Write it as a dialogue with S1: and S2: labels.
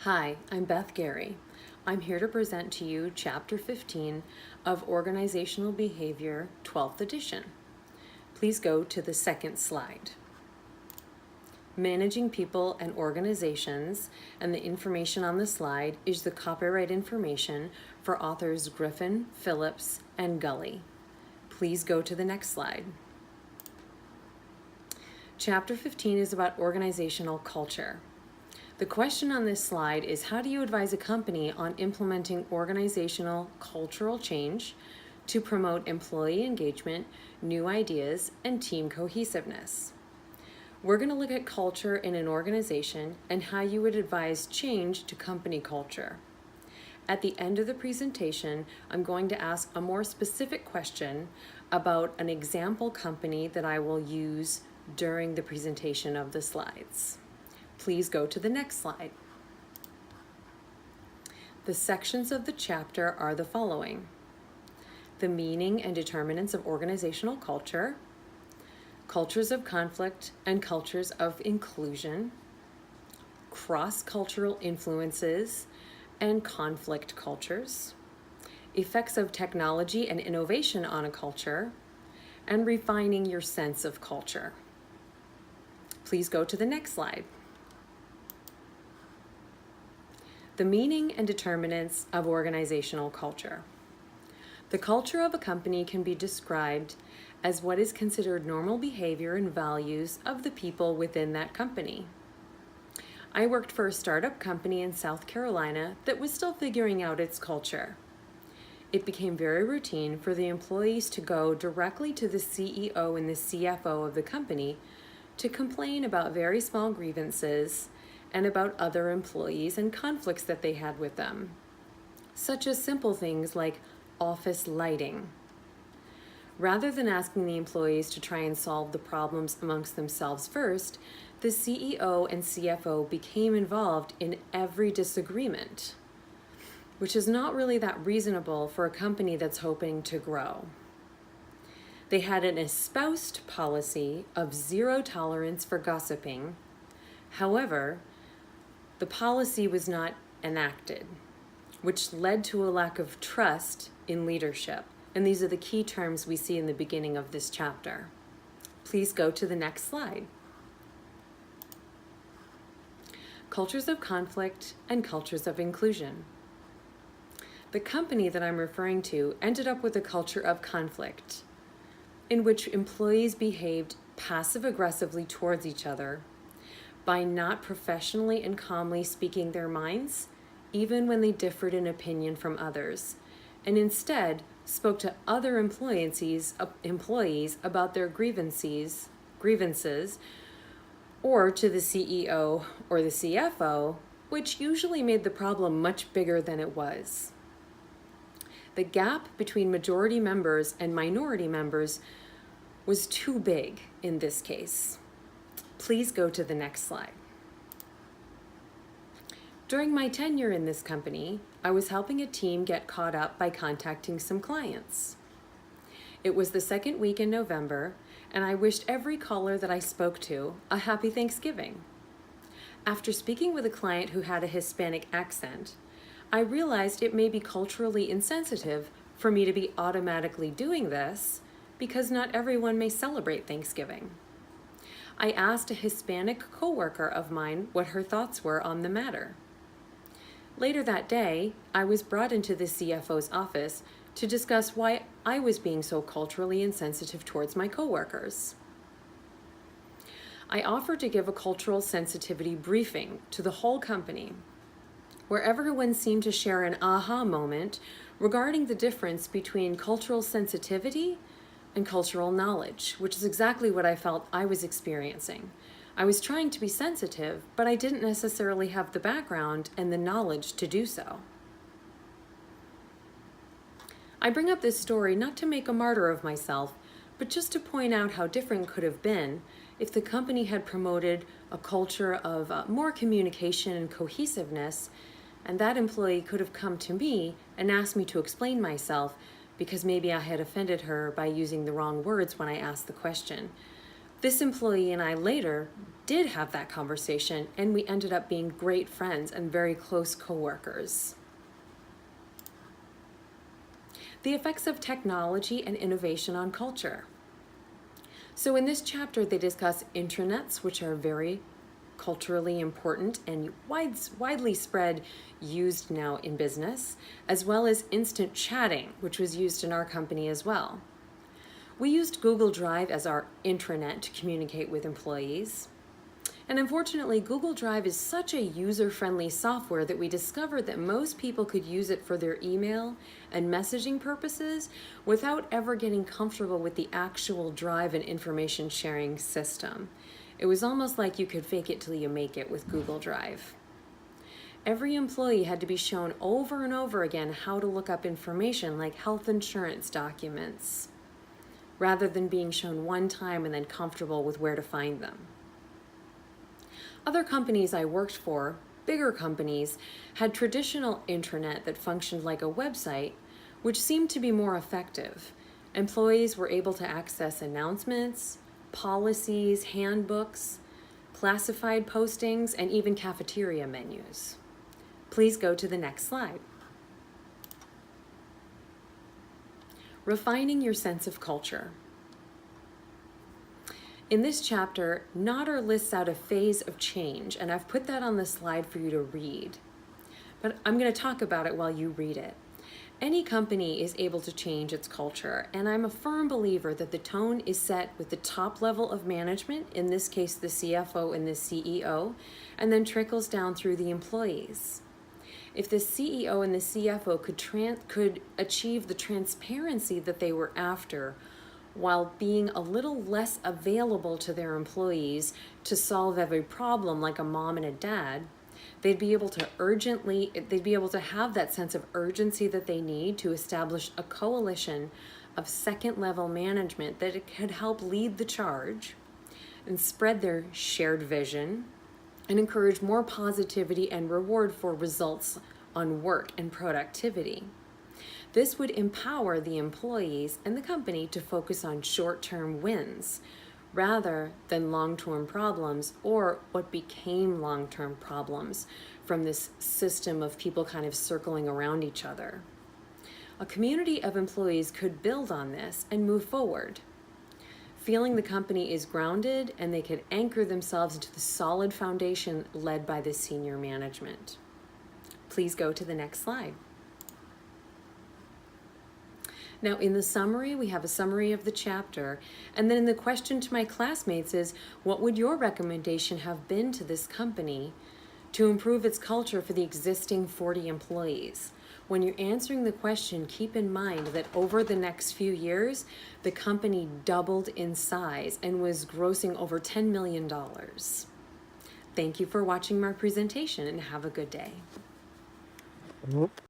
S1: Hi, I'm Beth Gerry. I'm here to present to you Chapter 15 of Organizational Behavior, 12th edition. Please go to the second slide. Managing people and organizations, and the information on the slide is the copyright information for authors Griffin, Phillips, and Gully. Please go to the next slide. Chapter 15 is about organizational culture. The question on this slide is, how do you advise a company on implementing organizational cultural change to promote employee engagement, new ideas, and team cohesiveness? We're going to look at culture in an organization and how you would advise change to company culture. At the end of the presentation, I'm going to ask a more specific question about an example company that I will use during the presentation of the slides. Please go to the next slide. The sections of the chapter are the following: the meaning and determinants of organizational culture, cultures of conflict and cultures of inclusion, cross-cultural influences and conflict cultures, effects of technology and innovation on a culture, and refining your sense of culture. Please go to the next slide. The meaning and determinants of organizational culture. The culture of a company can be described as what is considered normal behavior and values of the people within that company. I worked for a startup company in South Carolina that was still figuring out its culture. It became very routine for the employees to go directly to the CEO and the CFO of the company to complain about very small grievances and about other employees and conflicts that they had with them, such as simple things like office lighting. Rather than asking the employees to try and solve the problems amongst themselves first, the CEO and CFO became involved in every disagreement, which is not really that reasonable for a company that's hoping to grow. They had an espoused policy of zero tolerance for gossiping. However, the policy was not enacted, which led to a lack of trust in leadership. And these are the key terms we see in the beginning of this chapter. Please go to the next slide. Cultures of conflict and cultures of inclusion. The company that I'm referring to ended up with a culture of conflict, in which employees behaved passive-aggressively towards each other by not professionally and calmly speaking their minds, even when they differed in opinion from others, and instead spoke to other employees about their grievances, or to the CEO or the CFO, which usually made the problem much bigger than it was. The gap between majority members and minority members was too big in this case. Please go to the next slide. During my tenure in this company, I was helping a team get caught up by contacting some clients. It was the second week in November, and I wished every caller that I spoke to a happy Thanksgiving. After speaking with a client who had a Hispanic accent, I realized it may be culturally insensitive for me to be automatically doing this because not everyone may celebrate Thanksgiving. I asked a Hispanic coworker of mine what her thoughts were on the matter. Later that day, I was brought into the CFO's office to discuss why I was being so culturally insensitive towards my coworkers. I offered to give a cultural sensitivity briefing to the whole company, where everyone seemed to share an aha moment regarding the difference between cultural sensitivity and cultural knowledge, which is exactly what I felt I was experiencing. I was trying to be sensitive, but I didn't necessarily have the background and the knowledge to do so. I bring up this story not to make a martyr of myself, but just to point out how different it could have been if the company had promoted a culture of more communication and cohesiveness, and that employee could have come to me and asked me to explain myself because maybe I had offended her by using the wrong words when I asked the question. This employee and I later did have that conversation, and we ended up being great friends and very close coworkers. The effects of technology and innovation on culture. So in this chapter, they discuss intranets, which are very culturally important and widely spread, used now in business, as well as instant chatting, which was used in our company as well. We used Google Drive as our intranet to communicate with employees. And unfortunately, Google Drive is such a user-friendly software that we discovered that most people could use it for their email and messaging purposes without ever getting comfortable with the actual Drive and information sharing system. It was almost like you could fake it till you make it with Google Drive. Every employee had to be shown over and over again how to look up information like health insurance documents, rather than being shown one time and then comfortable with where to find them. Other companies I worked for, bigger companies, had traditional intranet that functioned like a website, which seemed to be more effective. Employees were able to access announcements, policies, handbooks, classified postings, and even cafeteria menus. Please go to the next slide. Refining your sense of culture. In this chapter, Nodder lists out a phase of change, and I've put that on the slide for you to read. But I'm going to talk about it while you read it. Any company is able to change its culture, and I'm a firm believer that the tone is set with the top level of management, in this case the CFO and the CEO, and then trickles down through the employees. If the CEO and the CFO could achieve the transparency that they were after, while being a little less available to their employees to solve every problem like a mom and a dad, they'd be able to have that sense of urgency that they need to establish a coalition of second-level management that could help lead the charge and spread their shared vision and encourage more positivity and reward for results on work and productivity. This would empower the employees and the company to focus on short-term wins rather than long-term problems or what became long-term problems from this system of people kind of circling around each other. A community of employees could build on this and move forward, feeling the company is grounded and they could anchor themselves into the solid foundation led by the senior management. Please go to the next slide. Now in the summary, we have a summary of the chapter, and then the question to my classmates is, what would your recommendation have been to this company to improve its culture for the existing 40 employees? When you're answering the question, keep in mind that over the next few years, the company doubled in size and was grossing over $10 million. Thank you for watching my presentation and have a good day.